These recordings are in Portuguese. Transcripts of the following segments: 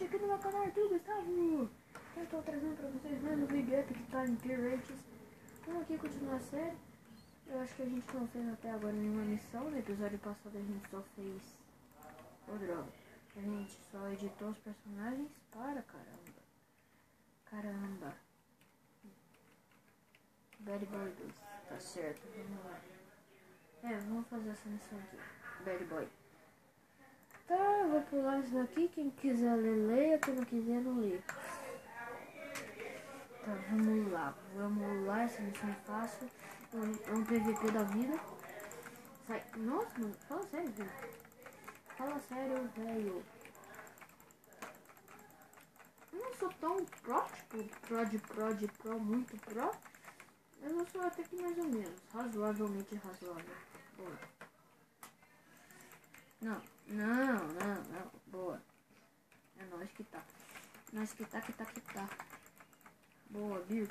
gente aqui no meu canal Arthur Gustavo. Eu estou trazendo para vocês mais um vídeo Epic Time Pirates. Vamos aqui continuar a série. Eu acho que a gente não fez até agora nenhuma missão. No episódio passado a gente só fez... Ô, droga. A gente só editou os personagens para caramba. Bad Boy 2. Tá certo, vamos lá. Vamos fazer essa missão aqui. Bad Boy. Tá, eu vou pular isso daqui. Quem quiser ler, leia. Quem não quiser, não lê. Tá, vamos lá. Essa missão é fácil. É um PVP da vida. Sai. Nossa, mano. Fala sério, velho. Fala sério, velho. Eu não sou tão pro, tipo, pro, muito pro. Mas eu sou até que mais ou menos. Razoavelmente razoável. Boa. Não. Boa. É nós que tá. Nós que tá. Boa, Bill.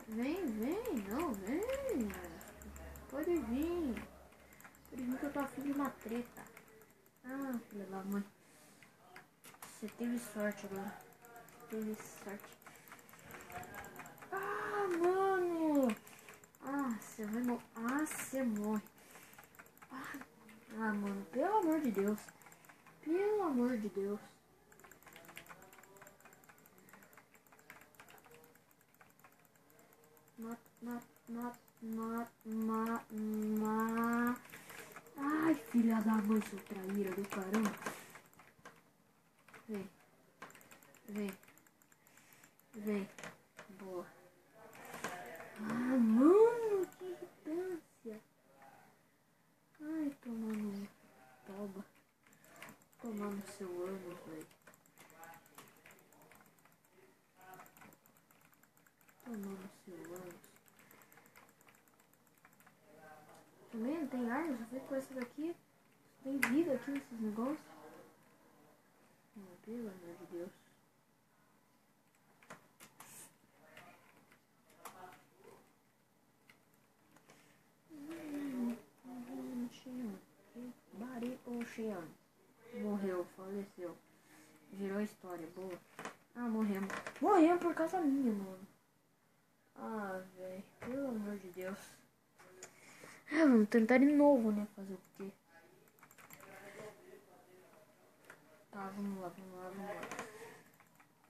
Vem. Não, vem. Pode vir que eu tô afim de uma treta. Ah, filha da mãe. Você teve sorte agora. Ah, mano. Você vai morrer. Você morre. Mano, pelo amor de Deus. Ai, filha da mãe, sua traíra do caramba. Vem. Boa. Mano, que irritância. Ai, tomando toba. Tomando seu ânus, velho. Também não tem arma, só fico com essa daqui. Tem vida aqui nesses negócios. Pelo amor de Deus. Oceano. Morreu, faleceu. Virou história, boa. Morremos. Morremos por causa minha, mano. Velho, pelo amor de Deus. Vamos tentar de novo, né? Fazer o quê? Tá, vamos lá.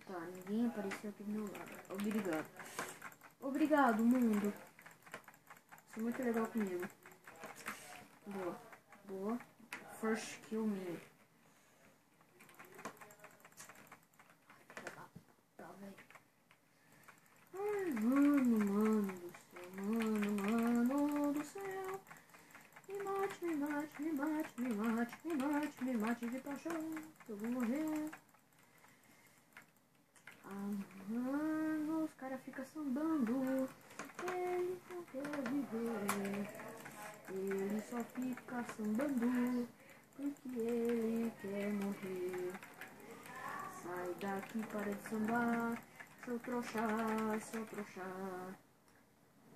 Tá, ninguém apareceu aqui do meu lado. Obrigado, mundo. Você é muito legal comigo. Boa. First kill me. Tá, velho. Mano do céu. Me mate de paixão. Eu vou morrer. Mano, os caras ficam sambando. Ele não quer viver. Ele só fica sambando porque ele quer morrer. Sai daqui, para de sambar, seu trouxa.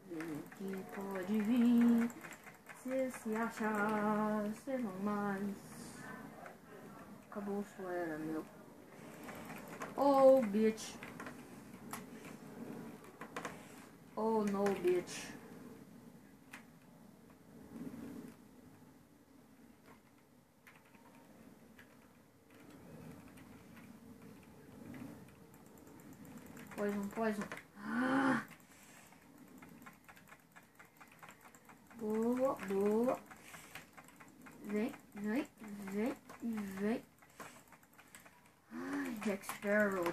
Vem que pode vir. Se achar, cê não mais. Acabou sua era, meu. Oh, bitch. Oh, no, bitch. Poison. Boa. Vem. Jack Sparrow.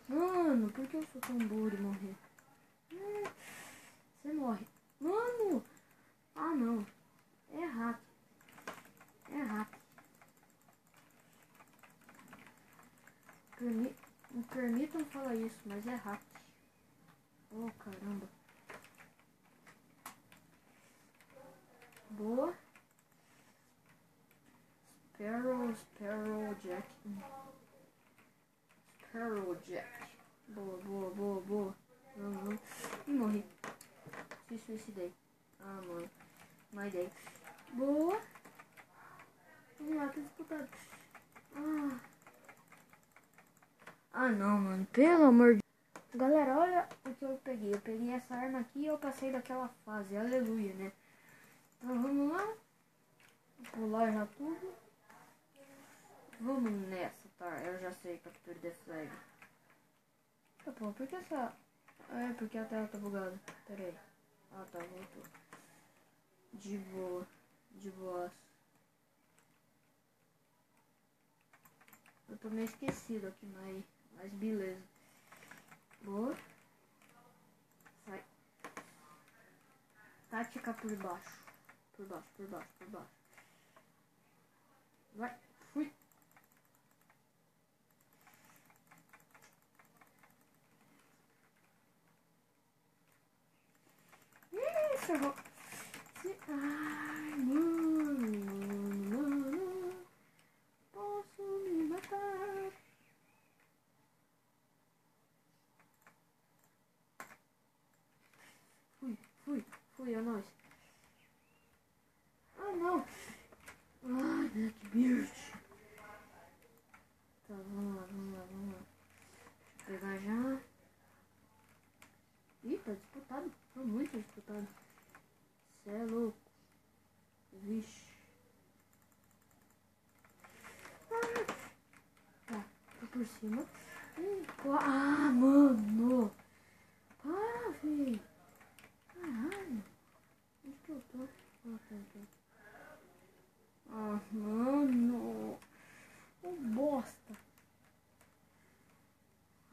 Mano, por que eu sou tão burro de morrer? Você morre. Mano! Não. É hack. Me permitam falar isso, mas é hack. Oh, caramba. Boa. Sparrow Jack. Boa. E morri. Se suicidei. Mano. My day. Boa. Vamos lá, tá disputado. Ah, não, mano. Pelo amor de Deus. Galera, olha o que eu peguei. Eu peguei essa arma aqui e eu passei daquela fase. Aleluia, né? Então vamos lá. Vou pular já tudo. Vamos nessa, tá? Eu já sei, capture the flag. Tá bom, por que essa... É, porque a tela tá bugada. Pera aí. Ah, tá, voltou. De boa. De boa. Eu tô meio esquecido aqui, mas beleza. Boa. Sai. Tática por baixo. Por baixo, por baixo, por baixo. Vai. Fui. Isso, errou. Ai, mano. Posso me matar. Fui, é nóis. Ah, não. Ai, Blackbeard. Tá, vamos lá. Vou pegar já. Ih, tá disputado. Tá muito disputado. Cê é louco. Vixe. Tá, tô por cima. Ah, mano. Para, velho. Caralho. Onde que eu tô? Ah, mano. Ô bosta.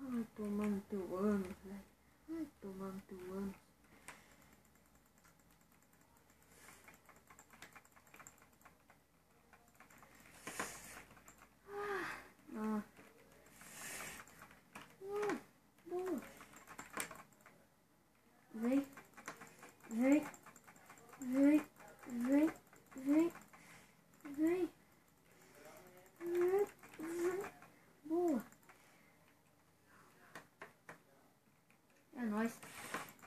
Ai, tomando teu ano, velho. Ai, tomando teu ano. Ah. Boa. Vem. Boa.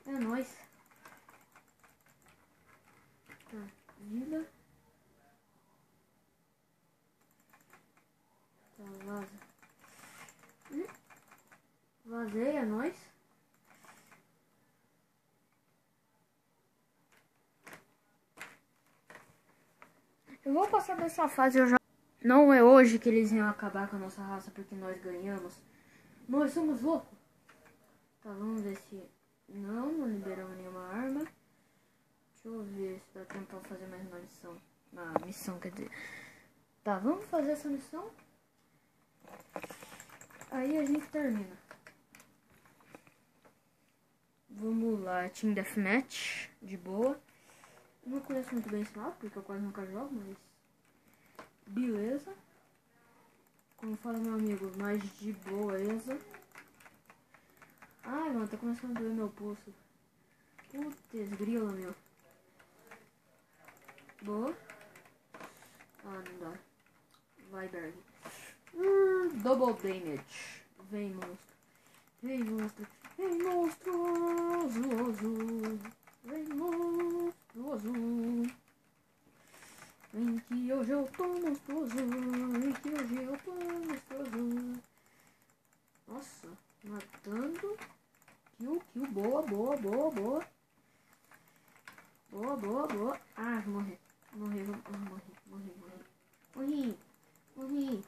É nóis. Tá, vida. Tá, vaza. Vazei, é nóis. Eu vou passar dessa fase, eu já... Não é hoje que eles iam acabar com a nossa raça porque nós ganhamos. Nós somos loucos. Tá, vamos ver se... Não liberamos nenhuma arma. Deixa eu ver se dá tempo pra fazer mais uma missão. Missão, quer dizer... Tá, vamos fazer essa missão. Aí a gente termina. Vamos lá, Team Deathmatch, de boa. Eu não conheço muito bem esse mapa, porque eu quase nunca jogo, mas... Beleza. Como fala meu amigo, mais de boeza. Ai, mano, tá começando a doer meu pulso. Putz, grila, meu. Boa. Ah, não dá. Vai, Berg. Double damage. Vem, monstro. Vem, monstruoso. Vem, monstruoso. Vem que hoje eu tô monstruoso. Nossa, matando. Kill. Boa. Ah, vou morrer. Morri.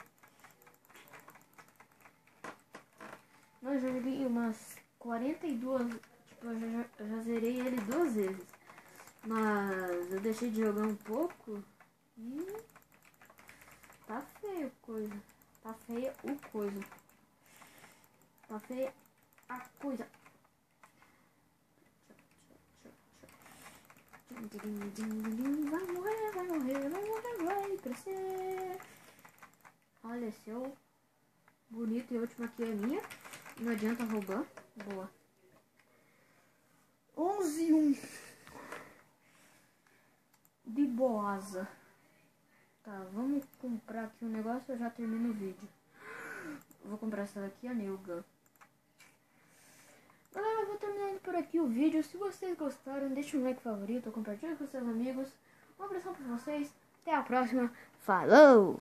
Eu joguei umas 42. Tipo, eu já zerei ele 2 vezes. Mas eu deixei de jogar um pouco. E tá feio coisa. Tá feia o coisa. Tá feia a coisa. Vai crescer. Faleceu. Bonito, e a última aqui é minha. Não adianta roubar. Boa. 11-1. De boasa. Tá, vamos comprar aqui um negócio, eu já termino o vídeo. Vou comprar essa daqui, a Neuga. Galera, eu vou terminando por aqui o vídeo. Se vocês gostaram, deixe um like favorito, compartilhe com seus amigos. Um abração pra vocês. Até a próxima. Falou!